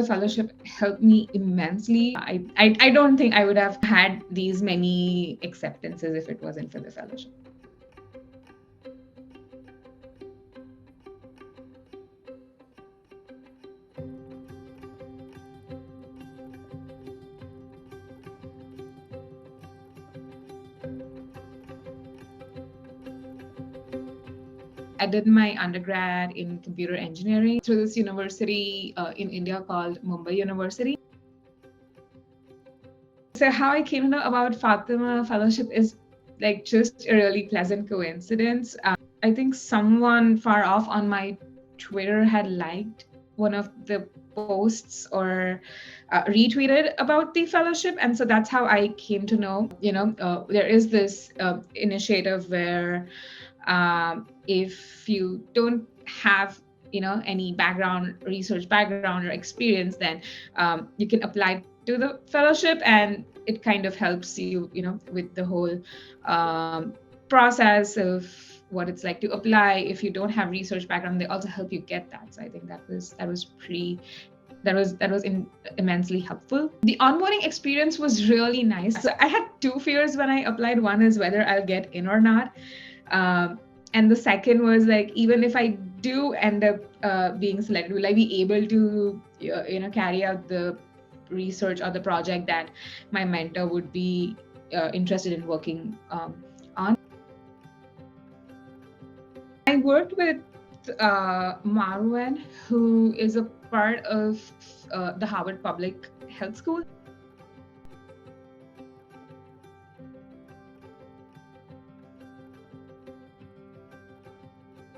fellowship helped me immensely. I don't think I would have had these many acceptances if it wasn't for the fellowship. I did my undergrad in computer engineering through this university in India called Mumbai University. So how I came to know about Fatima Fellowship is like just a really pleasant coincidence. I think someone far off on my Twitter had liked one of the posts or retweeted about the fellowship, and so that's how I came to know. There is this initiative where if you don't have any research background or experience, then you can apply to the fellowship, and it kind of helps you with the whole process of what it's like to apply. If you don't have research background, they also help you get that. So I think that was immensely helpful. The onboarding experience was really nice. So I had two fears when I applied. One is whether I'll get in or not. And the second was like, even if I do end up being selected, will I be able to carry out the research or the project that my mentor would be interested in working on. I worked with Marwan, who is a part of the Harvard Public Health School.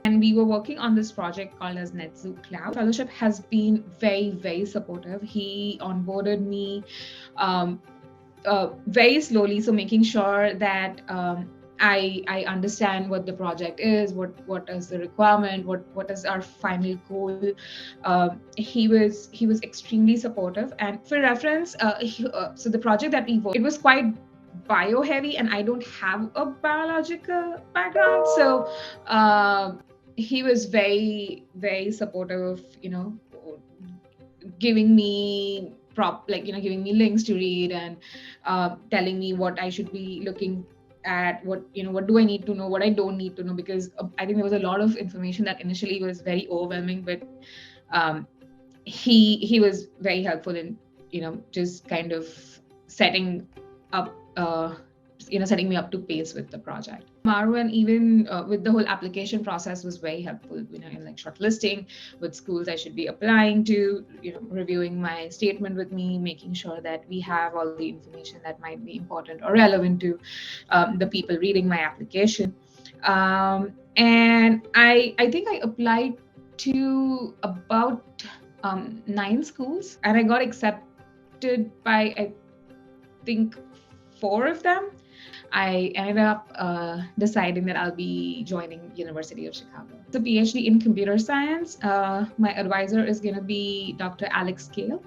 And we were working on this project called as NetZoo Cloud. Fellowship has been very, very supportive. He onboarded me very slowly, so making sure that I understand what the project is, what is the requirement, what is our final goal. He was extremely supportive. And for reference, so the project that we worked, it was quite bio heavy, and I don't have a biological background, so he was very, very supportive of giving me giving me links to read and telling me what I should be looking at, what do I need to know, what I don't need to know, because I think there was a lot of information that initially was very overwhelming, but he was very helpful in just kind of setting up setting me up to pace with the project. Marwan, even with the whole application process, was very helpful, in like shortlisting with schools I should be applying to, reviewing my statement with me, making sure that we have all the information that might be important or relevant to the people reading my application. And I think I applied to about 9 schools, and I got accepted by, I think, 4 of them. I ended up deciding that I'll be joining University of Chicago. The PhD in computer science. My advisor is going to be Dr. Alex Kale.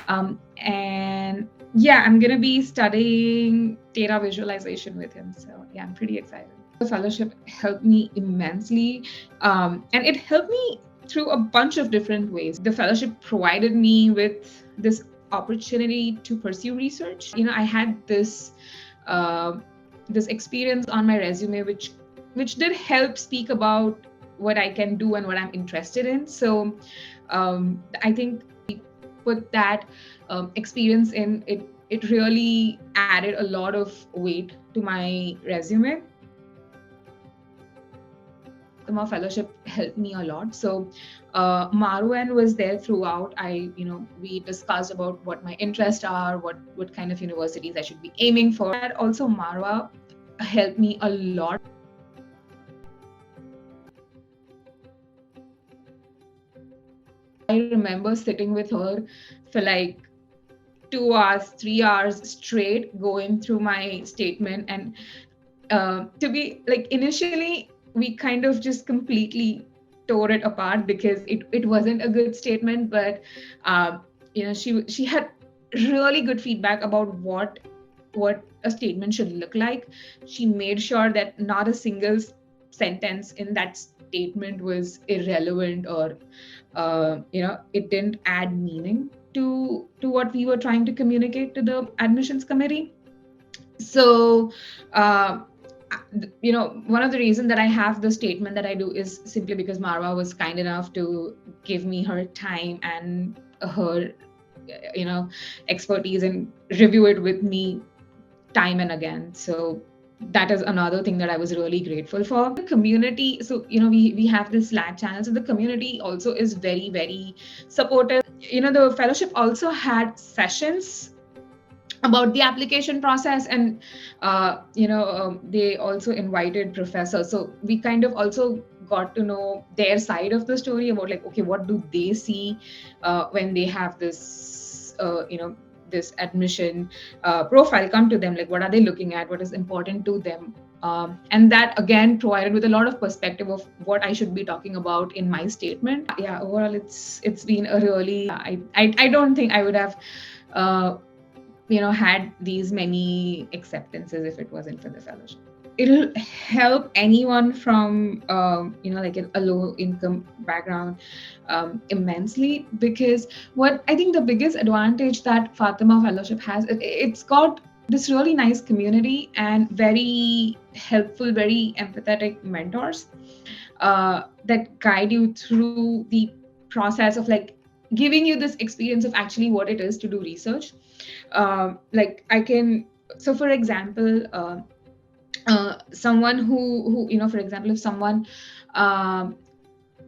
And yeah, I'm going to be studying data visualization with him. So yeah, I'm pretty excited. The fellowship helped me immensely. And it helped me through a bunch of different ways. The fellowship provided me with this opportunity to pursue research. I had this experience on my resume, which did help speak about what I can do and what I'm interested in. So I think we put that experience in it. It really added a lot of weight to my resume. The fellowship helped me a lot. So Marwan was there throughout. We discussed about what my interests are, what kind of universities I should be aiming for. And also Marwa helped me a lot. I remember sitting with her for like 2 hours, 3 hours straight, going through my statement. And to be like, initially, we kind of just completely tore it apart because it wasn't a good statement. But she had really good feedback about what a statement should look like. She made sure that not a single sentence in that statement was irrelevant or it didn't add meaning. to what we were trying to communicate to the admissions committee. So one of the reasons that I have the statement that I do is simply because Marwa was kind enough to give me her time and her expertise and review it with me time and again. So that is another thing that I was really grateful for. The community, so we have this Slack channel, so the community also is very, very supportive. The fellowship also had sessions about the application process, and they also invited professors, so we kind of also got to know their side of the story about, like, okay, what do they see when they have this admission profile come to them, like what are they looking at, what is important to them. And that again provided with a lot of perspective of what I should be talking about in my statement. Yeah, overall it's been a really I don't think I would have had these many acceptances if it wasn't for the fellowship. It'll help anyone from like a low income background immensely, because what I think the biggest advantage that Fatima Fellowship has, it's got this really nice community and very helpful, very empathetic mentors that guide you through the process of, like, giving you this experience of actually what it is to do research. Like I can, so for example, someone who for example, if someone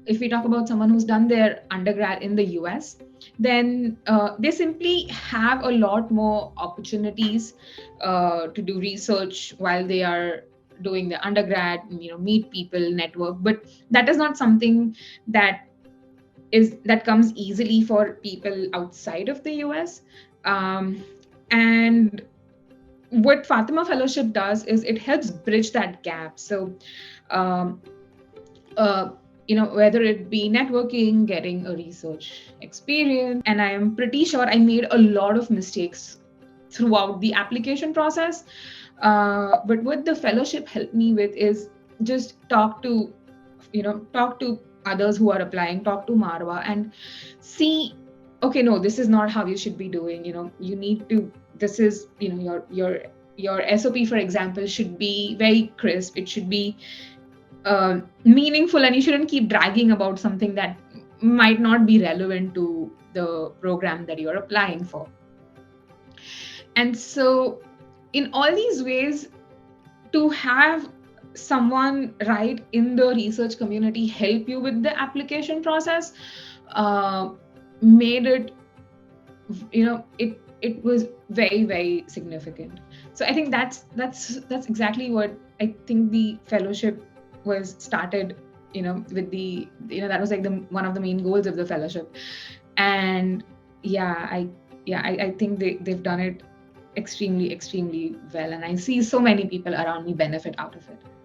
if we talk about someone who's done their undergrad in the US, then they simply have a lot more opportunities to do research while they are doing the undergrad, meet people, network. But that is not something that comes easily for people outside of the US. And what Fatima Fellowship does is it helps bridge that gap. So, whether it be networking, getting a research experience, and I am pretty sure I made a lot of mistakes throughout the application process. But what the fellowship helped me with is just talk to others who are applying, talk to Marwa and see, okay, no, this is not how you should be doing. You need to, this is, your SOP, for example, should be very crisp. It should be meaningful, and you shouldn't keep dragging about something that might not be relevant to the program that you're applying for. And so in all these ways, to have someone right in the research community help you with the application process made it, it was very, very significant. So I think that's exactly what I think the fellowship was started, with the, that was like one of the main goals of the fellowship. And I think they've done it extremely, extremely well, and I see so many people around me benefit out of it.